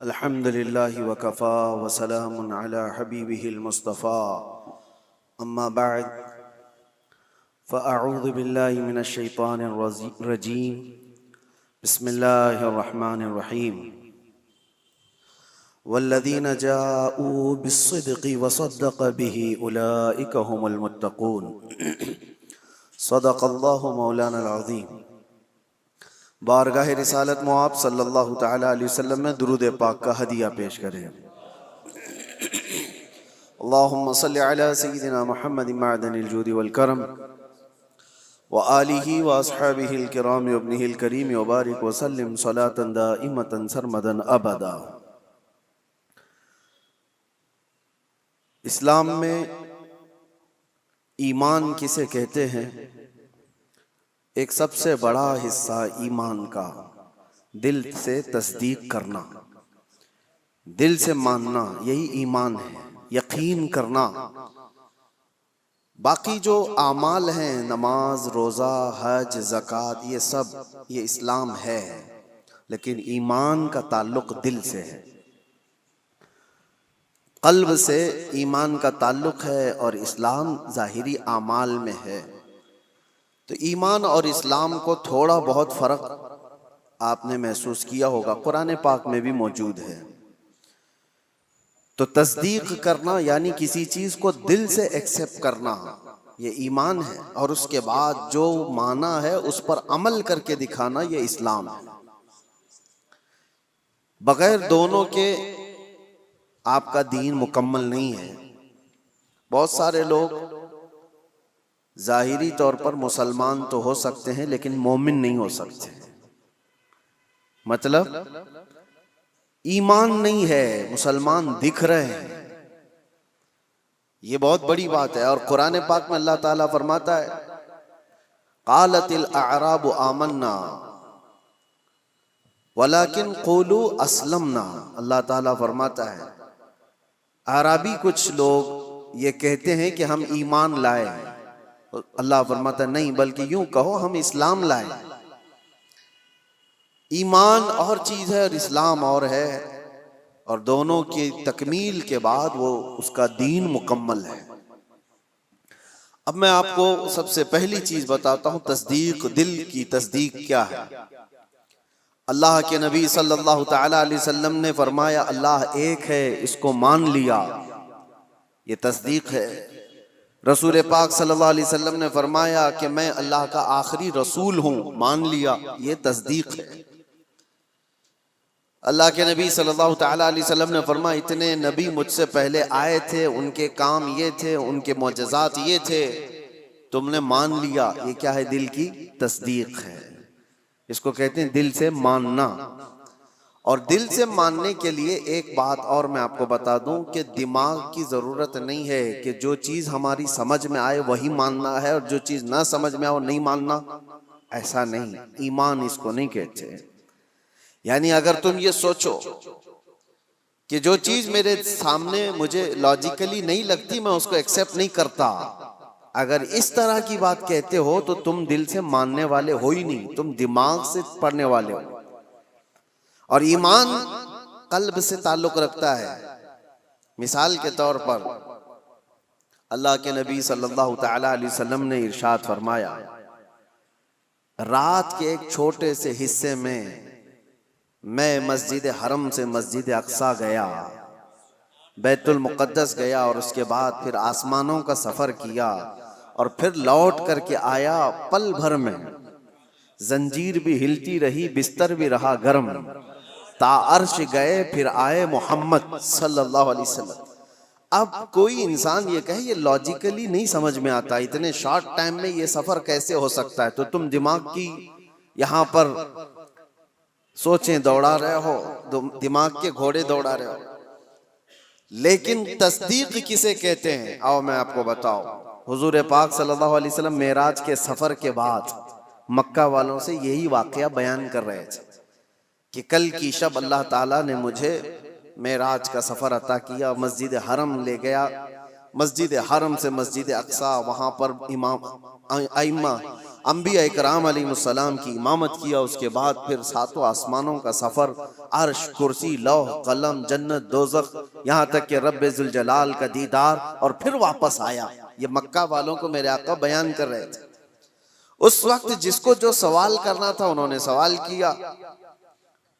الحمد لله وكفى وسلام على حبيبه المصطفى أما بعد فأعوذ بالله من الشيطان الرجيم بسم الله الرحمن الرحيم والذين جاءوا بالصدق وصدق به أولئك هم المتقون صدق الله مولانا العظيم۔ بارگاہ رسالت مواب صلی اللہ تعالی علیہ وسلم میں درود پاک کا ہدیہ پیش کریں۔ اللہم صلی علی سیدنا محمد معدن الجود والکرم وآلہ واصحابہ الکرام وابنہ الکریم وبارک وسلم صلاة دائمة سرمدا ابدا۔ اسلام میں ایمان کسے کہتے ہیں؟ ایک سب سے بڑا حصہ ایمان کا دل سے تصدیق کرنا، دل سے ماننا، یہی ایمان ہے، یقین کرنا۔ باقی جو اعمال ہیں، نماز، روزہ، حج، زکوٰۃ، یہ سب یہ اسلام ہے، لیکن ایمان کا تعلق دل سے ہے، قلب سے ایمان کا تعلق ہے، اور اسلام ظاہری اعمال میں ہے۔ تو ایمان اور اسلام کو تھوڑا بہت فرق آپ نے محسوس کیا ہوگا، قرآن پاک میں بھی موجود ہے۔ تو تصدیق کرنا یعنی کسی چیز کو دل سے ایکسپٹ کرنا، یہ ایمان ہے، اور اس کے بعد جو مانا ہے اس پر عمل کر کے دکھانا، یہ اسلام ہے۔ بغیر دونوں کے آپ کا دین مکمل نہیں ہے۔ بہت سارے لوگ ظاہری طور پر مسلمان تو ہو سکتے ہیں لیکن مومن نہیں ہو سکتے، مطلب ایمان نہیں ہے، مسلمان دکھ رہے ہیں، یہ بہت بڑی بات ہے۔ اور قرآن پاک میں اللہ تعالیٰ فرماتا ہے قالت الاعراب آمنا ولکن قولوا اسلمنا۔ اللہ تعالیٰ فرماتا ہے اعرابی کچھ لوگ یہ کہتے ہیں کہ ہم ایمان لائے، اللہ فرماتا ہے نہیں، بلکہ یوں کہو ہم اسلام لائے۔ ایمان اور چیز ہے اور اسلام اور ہے، اور دونوں کی تکمیل کے بعد وہ اس کا دین مکمل ہے۔ اب میں آپ کو سب سے پہلی چیز بتاتا ہوں، تصدیق، دل کی تصدیق کیا ہے۔ اللہ کے نبی صلی اللہ تعالی علیہ وسلم نے فرمایا اللہ ایک ہے، اس کو مان لیا، یہ تصدیق ہے۔ رسول پاک صلی اللہ علیہ وسلم نے فرمایا کہ میں اللہ کا آخری رسول ہوں، مان لیا، یہ تصدیق ہے۔ اللہ کے نبی صلی اللہ تعالی علیہ وسلم نے فرمایا اتنے نبی مجھ سے پہلے آئے تھے، ان کے کام یہ تھے، ان کے معجزات یہ تھے، تم نے مان لیا، یہ کیا ہے؟ دل کی تصدیق ہے، اس کو کہتے ہیں دل سے ماننا۔ اور دل سے ماننے کے لیے ایک بات اور میں آپ کو بتا دوں کہ دماغ کی ضرورت نہیں ہے کہ جو چیز ہماری سمجھ میں آئے وہی ماننا ہے، اور جو چیز نہ سمجھ میں آئے وہ نہیں ماننا، ایسا نہیں۔ ایمان اس کو نہیں کہتے۔ یعنی اگر تم یہ سوچو کہ جو چیز میرے سامنے مجھے لاجیکلی نہیں لگتی میں اس کو ایکسپٹ نہیں کرتا، اگر اس طرح کی بات کہتے ہو تو تم دل سے ماننے والے ہو ہی نہیں، تم دماغ سے پڑھنے والے ہو۔ اور ایمان قلب سے تعلق رکھتا ہے۔ مثال کے طور پر اللہ کے نبی صلی اللہ تعالی علیہ وسلم نے ارشاد فرمایا رات کے ایک چھوٹے سے حصے میں مسجد حرم سے مسجد اقصی گیا، بیت المقدس گیا، اور اس کے بعد پھر آسمانوں کا سفر کیا، اور پھر لوٹ کر کے آیا، پل بھر میں زنجیر بھی ہلتی رہی، بستر بھی رہا گرم، تا عرش گئے پھر آئے محمد صلی اللہ علیہ وسلم۔ اب کوئی انسان یہ کہے یہ لاجیکلی نہیں سمجھ میں آتا، اتنے شارٹ ٹائم میں یہ سفر کیسے ہو سکتا ہے، تو تم دماغ کی یہاں پر سوچیں دوڑا رہے ہو، دماغ کے گھوڑے دوڑا رہے ہو۔ لیکن تصدیق کسے کہتے ہیں؟ آؤ میں آپ کو بتاؤ۔ حضور پاک صلی اللہ علیہ وسلم معراج کے سفر کے بعد مکہ والوں سے یہی واقعہ بیان کر رہے تھے کہ کل کی شب اللہ تعالیٰ نے مجھے معراج کا سفر عطا کیا، مسجد حرم لے گیا، مسجد حرم سے مسجد اقصی، وہاں پر امام ائمہ انبیاء اکرام علیہ السلام کی امامت کیا، اس کے بعد پھر ساتوں آسمانوں کا سفر، عرش، کرسی، لوح، قلم، جنت، دوزخ، یہاں تک کہ رب ذوالجلال کا دیدار، اور پھر واپس آیا۔ یہ مکہ والوں کو میرے آقا بیان کر رہے تھے۔ اس وقت جس کو جو سوال کرنا تھا انہوں نے سوال کیا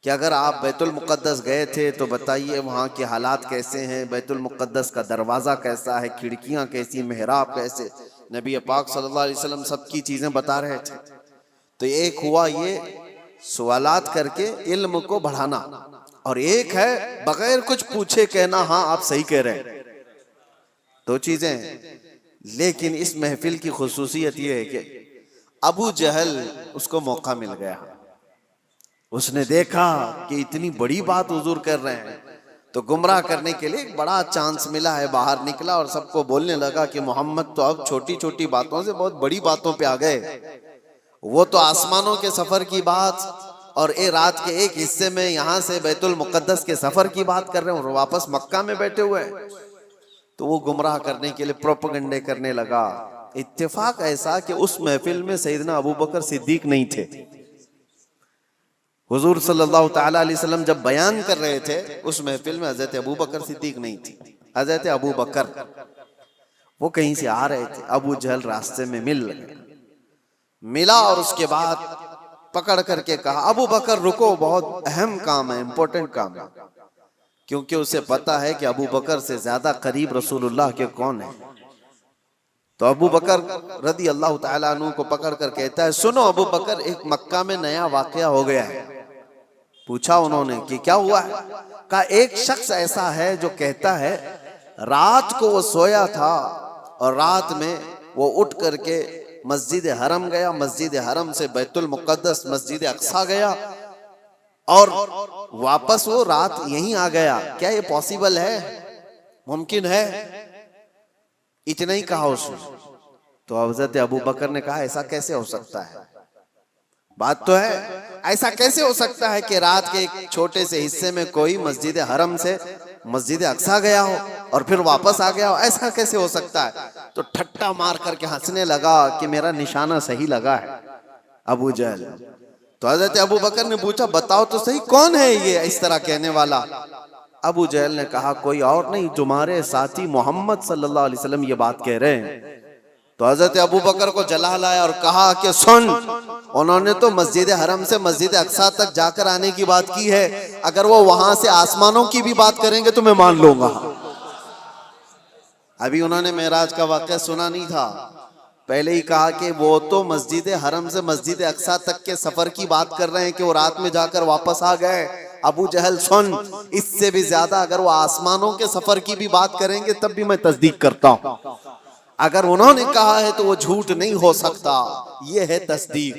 کہ اگر آپ بیت المقدس گئے تھے تو بتائیے وہاں کے حالات کیسے ہیں، بیت المقدس کا دروازہ کیسا ہے، کھڑکیاں کیسی، محراب کیسے۔ نبی پاک صلی اللہ علیہ وسلم سب کی چیزیں بتا رہے تھے۔ تو ایک ہوا یہ سوالات کر کے علم کو بڑھانا، اور ایک ہے بغیر کچھ پوچھے کہنا ہاں آپ صحیح کہہ رہے ہیں۔ دو چیزیں ہیں۔ لیکن اس محفل کی خصوصیت یہ ہے کہ ابو جہل اس کو موقع مل گیا، اس نے دیکھا کہ اتنی بڑی بات حضور کر رہے ہیں تو گمراہ کرنے کے لیے ایک بڑا چانس ملا ہے، باہر نکلا اور سب کو بولنے لگا کہ محمد تو اب چھوٹی چھوٹی باتوں سے بہت بڑی باتوں پہ آ گئے، وہ تو آسمانوں کے سفر کی بات اور رات کے ایک حصے میں یہاں سے بیت المقدس کے سفر کی بات کر رہے ہیں اور واپس مکہ میں بیٹھے ہوئے ہیں۔ تو وہ گمراہ کرنے کے لیے پروپیگنڈے کرنے لگا۔ اتفاق ایسا کہ اس محفل میں سیدنا ابوبکر صدیق نہیں تھے۔ حضور صلی اللہ تعالیٰ علیہ وسلم جب بیان کر رہے تھے اس محفل میں حضرت ابوبکر صدیق نہیں تھی۔ حضرت ابوبکر وہ کہیں سے آ رہے تھے، ابو جہل راستے میں ملا اور اس کے بعد پکڑ کر کے کہا ابوبکر رکو، بہت اہم کام ہے، امپورٹنٹ کام ہے، کیونکہ اسے پتا ہے کہ ابوبکر سے زیادہ قریب رسول اللہ کے کون ہیں۔ تو ابوبکر رضی اللہ تعالیٰ عنہ کو پکڑ کر کہتا ہے سنو ابوبکر، ایک مکہ میں نیا واقعہ ہو گیا ہے۔ پوچھا انہوں نے کہ کیا ہوا ہے؟ کہا ایک شخص ایسا ہے جو کہتا ہے رات کو وہ سویا تھا اور رات میں وہ اٹھ کر کے مسجد حرم گیا، مسجد حرم سے بیت المقدس مسجد اقصی گیا اور واپس وہ رات یہیں آ گیا۔ کیا یہ پاسیبل ہے؟ ممکن ہے؟ اتنا ہی کہا اس نے۔ تو حضرت ابوبکر نے کہا ایسا کیسے ہو سکتا ہے؟ بات تو ہے، ایسا کیسے ہو سکتا ہے کہ رات کے ایک چھوٹے سے حصے میں کوئی مسجد حرم سے مسجد اقصی گیا ہو اور پھر واپس آ گیا ہو؟ ایسا کیسے ہو سکتا ہے؟ تو ٹھٹا مار کر کے ہنسنے لگا کہ میرا نشانہ صحیح لگا ہے ابو جہل۔ تو حضرت ابوبکر نے پوچھا بتاؤ تو صحیح کون ہے یہ اس طرح کہنے والا؟ ابو جہل نے کہا کوئی اور نہیں، تمہارے ساتھی محمد صلی اللہ علیہ وسلم یہ بات کہہ رہے ہیں۔ تو حضرت ابوبکر کو جلال آیا اور کہا کہ سن، انہوں نے تو مسجد حرم سے مسجد اقصی تک جا کر آنے کی بات کی ہے، اگر وہ وہاں سے آسمانوں کی بھی بات کریں گے تو میں مان لوں گا۔ ابھی انہوں نے معراج کا واقعہ سنا نہیں تھا، پہلے ہی کہا کہ وہ تو مسجد حرم سے مسجد اقصی تک کے سفر کی بات کر رہے ہیں کہ وہ رات میں جا کر واپس آ گئے۔ ابو جہل سن، اس سے بھی زیادہ اگر وہ آسمانوں کے سفر کی بھی بات کریں گے تب بھی میں تصدیق کرتا ہوں، اگر انہوں نے کہا ہے تو وہ جھوٹ نہیں ہو سکتا۔ یہ ہے تصدیق،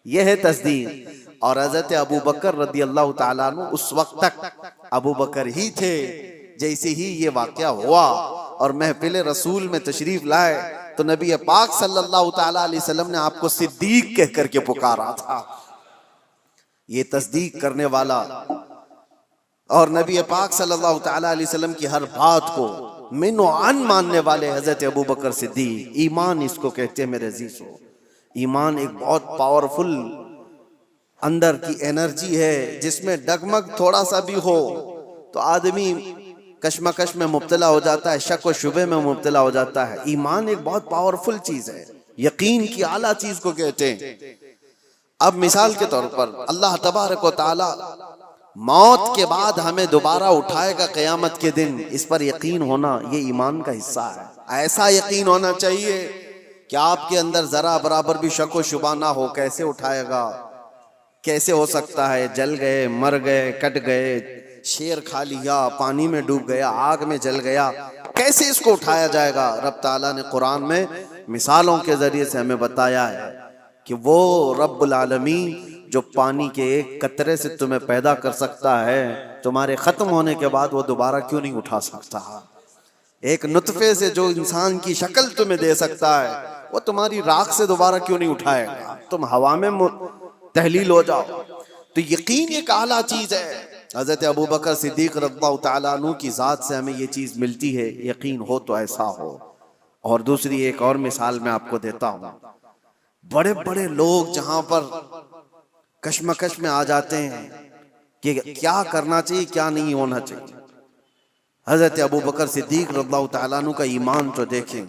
یہ ہے تصدیق۔ اور حضرت ابوبکر رضی اللہ تعالیٰ عنہ اس وقت تک ابوبکر ہی تھے۔ جیسے ہی یہ واقعہ ہوا اور محفل رسول میں تشریف لائے تو نبی پاک صلی اللہ تعالیٰ علیہ وسلم نے آپ کو صدیق کہہ کر کے پکارا تھا، یہ تصدیق کرنے والا۔ اور نبی پاک صلی اللہ تعالیٰ علیہ وسلم کی ہر بات کو من و عن ماننے والے حضرت ابوبکر صدیق، ایمان اس کو کہتے ہیں میرے عزیزو۔ ایمان ایک بہت پاورفل اندر کی انرجی ہے جس میں ڈگمگ تھوڑا سا بھی ہو تو آدمی کشمکش میں مبتلا ہو جاتا ہے، شک و شبہ میں مبتلا ہو جاتا ہے۔ ایمان ایک بہت پاورفل چیز ہے، یقین کی اعلیٰ چیز کو کہتے ہیں۔ اب مثال کے طور پر اللہ تبارک و تعالی موت کے بعد ہمیں دوبارہ اٹھائے گا قیامت کے دن، اس پر یقین ہونا یہ ایمان کا حصہ ہے۔ ایسا یقین ہونا چاہیے کہ آپ کے اندر ذرا برابر بھی شک و شبہ نہ ہو، کیسے اٹھائے گا، کیسے ہو سکتا ہے، جل گئے، مر گئے، کٹ گئے، شیر کھا لیا، پانی میں ڈوب گیا، آگ میں جل گیا، کیسے اس کو اٹھایا جائے گا؟ رب تعالیٰ نے قرآن میں مثالوں کے ذریعے سے ہمیں بتایا ہے کہ وہ رب العالمین جو پانی کے ایک قطرے سے تمہیں پیدا کر سکتا ہے، تمہارے ختم ہونے کے بعد وہ دوبارہ کیوں نہیں اٹھا سکتا؟ ایک نطفے سے جو انسان کی شکل تمہیں دے سکتا ہے وہ تمہاری راکھ سے دوبارہ کیوں نہیں اٹھائے گا؟ تم ہوا میں تحلیل ہو جاؤ۔ تو یقین ایک اعلیٰ چیز ہے۔ حضرت ابوبکر صدیق رضی اللہ تعالیٰ عنہ کی ذات سے ہمیں یہ چیز ملتی ہے، یقین ہو تو ایسا ہو۔ اور دوسری ایک اور مثال میں آپ کو دیتا ہوں بڑے بڑے لوگ جہاں پر کشمکش میں آ جاتے ہیں کہ کیا کرنا چاہیے کیا نہیں ہونا چاہیے، حضرت ابو بکر صدیق رضی اللہ تعالیٰ عنہ کا ایمان تو دیکھیں،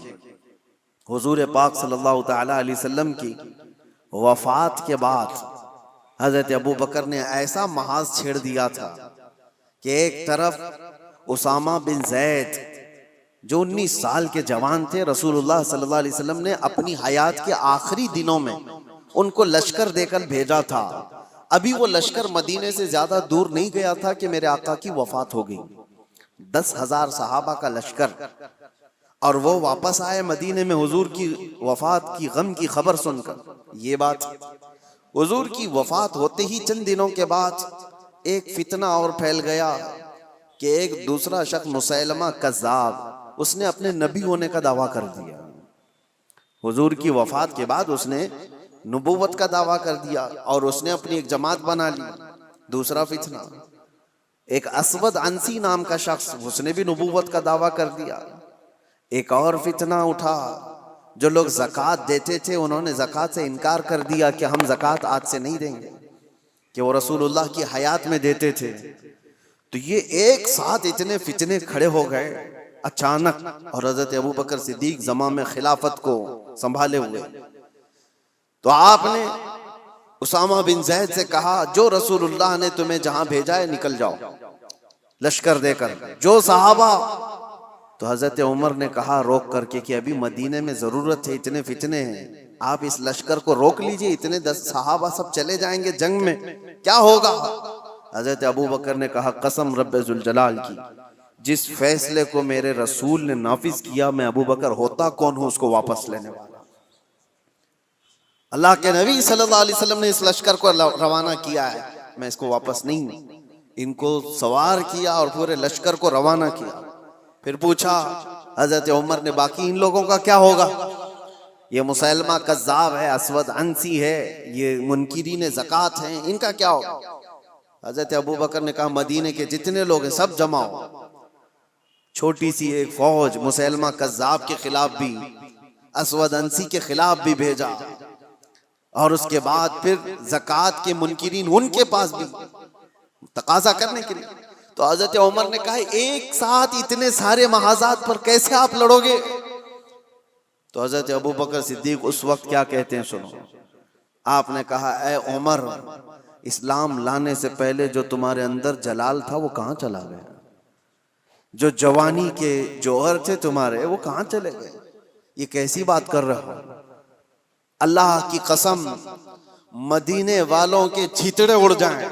حضور پاک صلی اللہ تعالیٰ علیہ وسلم کی وفات کے بعد حضرت ابو بکر نے ایسا محاذ چھیڑ دیا تھا کہ ایک طرف اسامہ بن زید جو 19 سال کے جوان تھے، رسول اللہ صلی اللہ علیہ وسلم نے اپنی حیات کے آخری دنوں میں ان کو لشکر دے کر بھیجا تھا، ابھی وہ لشکر مدینے سے زیادہ دور نہیں گیا تھا کہ میرے آقا کی وفات ہو گئی، 10,000 صحابہ کا لشکر، اور وہ واپس آئے مدینے میں حضور کی وفات کی غم کی خبر سن کر۔ یہ بات حضور کی وفات ہوتے ہی چند دنوں کے بعد ایک فتنہ اور پھیل گیا کہ ایک دوسرا شخص مسیلمہ کذاب، اس نے اپنے نبی ہونے کا دعویٰ کر دیا، حضور کی وفات کے بعد اس نے نبوت کا دعویٰ کر دیا اور اس نے اپنی ایک جماعت بنا لی۔ دوسرا فتنہ، ایک اسود عنسی نام کا شخص، اس نے بھی نبوت کا دعویٰ کر دیا۔ ایک اور فتنہ اٹھا، جو لوگ زکوٰۃ دیتے تھے انہوں نے زکوٰۃ سے انکار کر دیا کہ ہم زکوٰۃ آج سے نہیں دیں گے، کہ وہ رسول اللہ کی حیات میں دیتے تھے۔ تو یہ ایک ساتھ اتنے فتنے کھڑے ہو گئے اچانک، اور حضرت ابو بکر صدیق زمام خلافت کو سنبھالے ہوئے۔ تو آپ نے اسامہ بن زید سے کہا جو رسول اللہ نے تمہیں جہاں بھیجا ہے نکل جاؤ لشکر دے کر، جو صحابہ۔ تو حضرت عمر نے کہا روک کر کے کہ ابھی مدینے میں ضرورت ہے، اتنے فتنے ہیں، آپ اس لشکر کو روک لیجئے، اتنے 10 صحابہ سب چلے جائیں گے جنگ میں، کیا ہوگا؟ حضرت ابو بکر نے کہا قسم رب ذوالجلال کی، جس فیصلے کو میرے رسول نے نافذ کیا، میں ابو بکر ہوتا کون ہوں اس کو واپس لینے والا۔ اللہ کے نبی صلی اللہ علیہ وسلم نے اس لشکر کو روانہ کیا ہے، میں اس کو واپس نہیں ہوں۔ ان کو سوار کیا اور پورے لشکر کو روانہ کیا۔ پھر پوچھا حضرت عمر نے باقی ان لوگوں کا کیا ہوگا؟ یہ مسیلمہ کذاب ہے، اسود عنسی ہے، یہ منکرین زکوٰۃ ہیں، ان کا کیا ہوگا؟ حضرت ابو بکر نے کہا مدینے کے جتنے لوگ ہیں سب جمع ہو۔ چھوٹی سی ایک فوج مسیلمہ کذاب کے خلاف بھی، اسود عنسی کے خلاف بھی بھیجا، اور اس کے بعد پھر زکوٰۃ کے منکرین ان کے پاس بھی تقاضا کرنے کے لیے۔ تو حضرت عمر نے کہا ایک ساتھ اتنے سارے محاذات پر کیسے آپ لڑو گے؟ تو حضرت ابو بکر صدیق اس وقت کیا کہتے ہیں سنو۔ آپ نے کہا اے عمر، اسلام لانے سے پہلے جو تمہارے اندر جلال تھا وہ کہاں چلا گیا؟ جو جوانی کے جوہر تھے تمہارے وہ کہاں چلے گئے؟ یہ کیسی بات کر رہے ہو؟ اللہ کی قسم مدینے والوں کے چھیتڑے اڑ جائیں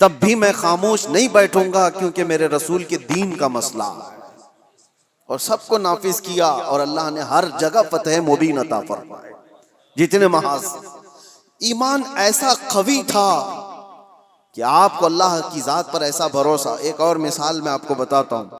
تب بھی میں خاموش نہیں بیٹھوں گا، کیونکہ میرے رسول کے دین کا مسئلہ ہے۔ اور سب کو نافذ کیا، اور اللہ نے ہر جگہ فتح مبین عطا فرمائے۔ جتنے محاذ، ایمان ایسا قوی تھا کہ آپ کو اللہ کی ذات پر ایسا بھروسہ۔ ایک اور مثال میں آپ کو بتاتا ہوں۔